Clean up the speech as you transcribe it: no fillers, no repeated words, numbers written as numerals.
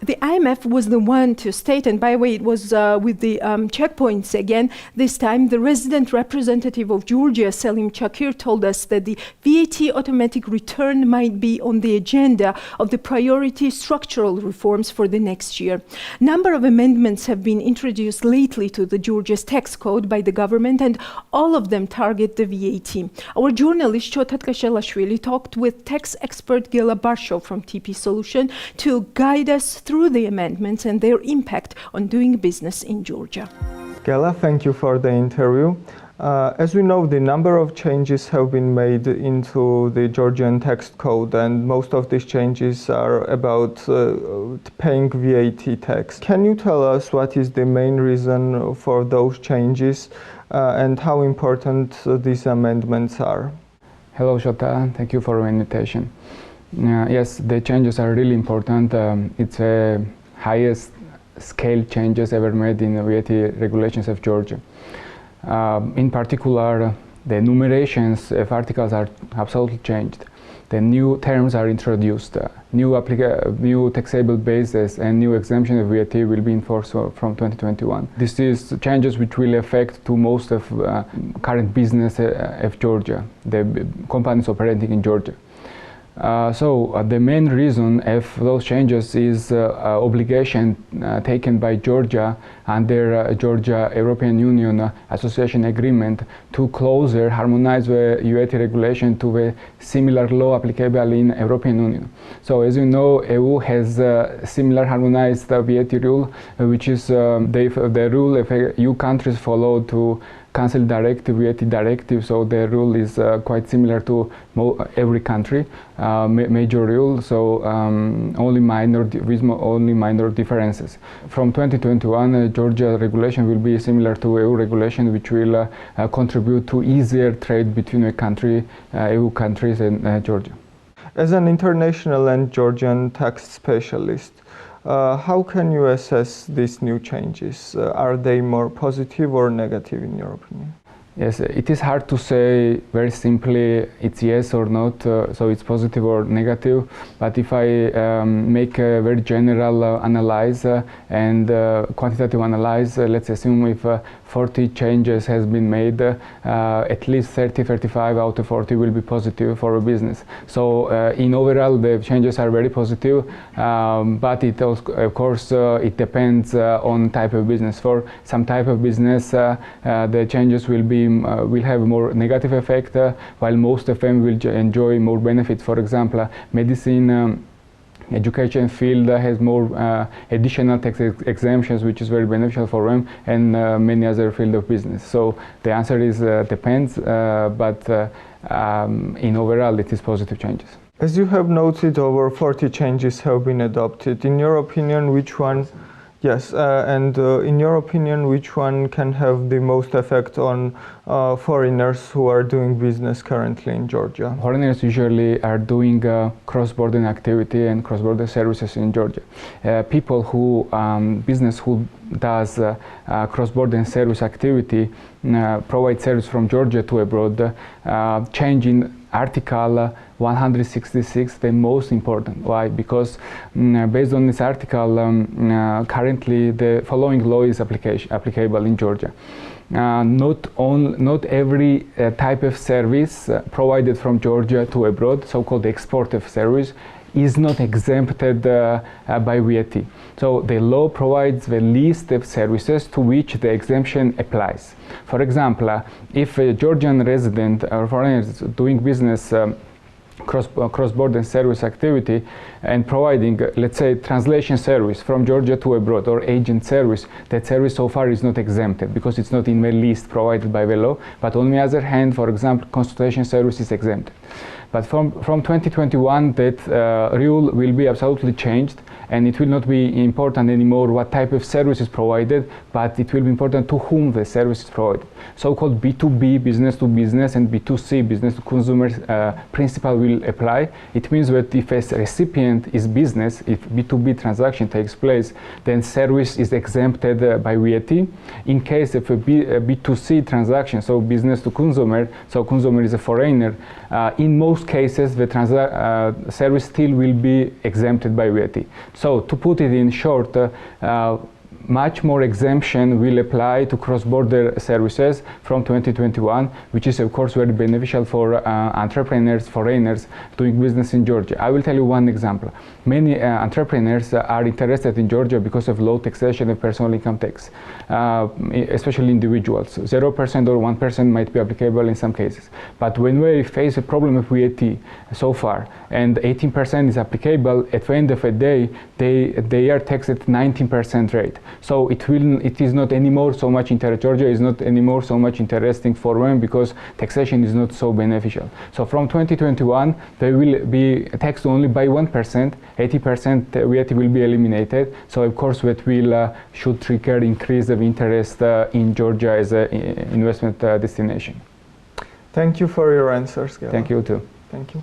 The IMF was the one to state, and by the way, it was with the checkpoints again. This time, the resident representative of Georgia, Selim Chakir, told us that the VAT automatic return might be on the agenda of the priority structural reforms for the next year. A number of amendments have been introduced lately to the Georgia's tax code by the government, and all of them target the VAT. Our journalist Gela Barshovi talked with tax expert Gela Barshovi from TPsolution to guide us through the amendments and their impact on doing business in Georgia. Gela, thank you for the interview. As we know, the number of changes have been made into the Georgian tax code, and most of these changes are about paying VAT tax. Can you tell us what is the main reason for those changes and how important these amendments are? Hello, Shota. Thank you for your invitation. Yes, the changes are really important. It's the highest scale changes ever made in the VAT regulations of Georgia. In particular, the enumerations of articles are absolutely changed. The new terms are introduced. New taxable bases and new exemption of VAT will be enforced from 2021. This is changes which will affect to most of current business of Georgia, the companies operating in Georgia. So the main reason of those changes is obligation taken by Georgia under Georgia European Union Association Agreement to closer harmonize the VAT regulation to the similar law applicable in European Union. So as you know, EU has similar harmonized VAT rule, which is the rule if EU countries follow to Council Directive, VAT Directive, so the rule is quite similar to every country, major rule, so only minor differences. From 2021, Georgia regulation will be similar to EU regulation, which will contribute to easier trade between the country, EU countries and Georgia. As an international and Georgian tax specialist, how can you assess these new changes? Are they more positive or negative in your opinion? Yes, it is hard to say very simply it's yes or not, so it's positive or negative. But if I make a very general analyze and quantitative analyze, let's assume if 40 changes has been made, at least 30-35 out of 40 will be positive for a business. So in overall, the changes are very positive, but it also, of course, it depends on type of business. For some type of business, the changes will have more negative effect, while most of them will enjoy more benefits. For example, medicine, education field has more additional tax exemptions, which is very beneficial for them, and many other field of business. So the answer is depends, but in overall it is positive changes. As you have noted, over 40 changes have been adopted. In your opinion, which one? Yes, in your opinion, which one can have the most effect on foreigners who are doing business currently in Georgia? Foreigners usually are doing cross-border activity and cross-border services in Georgia. People who, business who does cross-border service activity, provide service from Georgia to abroad, change in Article 166, the most important. Why? Because based on this article, currently the following law is applicable in Georgia. Not every type of service provided from Georgia to abroad, so-called export of service, is not exempted by VAT. So the law provides the list of services to which the exemption applies. For example, if a Georgian resident or foreigner is doing business cross-border service activity and providing, let's say, translation service from Georgia to abroad or agent service, that service so far is not exempted because it's not in the list provided by the law. But on the other hand, for example, consultation service is exempted. But from 2021, that rule will be absolutely changed, and it will not be important anymore what type of service is provided, but it will be important to whom the service is provided. So-called B2B, business to business, and B2C, business to consumer principle will apply. It means that if a recipient is business, if B2B transaction takes place, then service is exempted by VAT. In case of a B2C transaction, so business to consumer, so consumer is a foreigner, in most cases the service still will be exempted by VAT. So to put it in short, much more exemption will apply to cross-border services from 2021, which is of course very beneficial for entrepreneurs, foreigners doing business in Georgia. I will tell you one example. Many entrepreneurs are interested in Georgia because of low taxation of personal income tax, especially individuals. 0% or 1% might be applicable in some cases. But when we face a problem of VAT so far, and 18% is applicable, at the end of the day, they are taxed at 19% rate. So it is not anymore so much Georgia is not anymore so much interesting for them because taxation is not so beneficial. So from 2021, they will be taxed only by 1%, 80% VAT will be eliminated. So of course that will should trigger increase of interest in Georgia as an investment destination. Thank you for your answers, Gela. Thank you too. Thank you.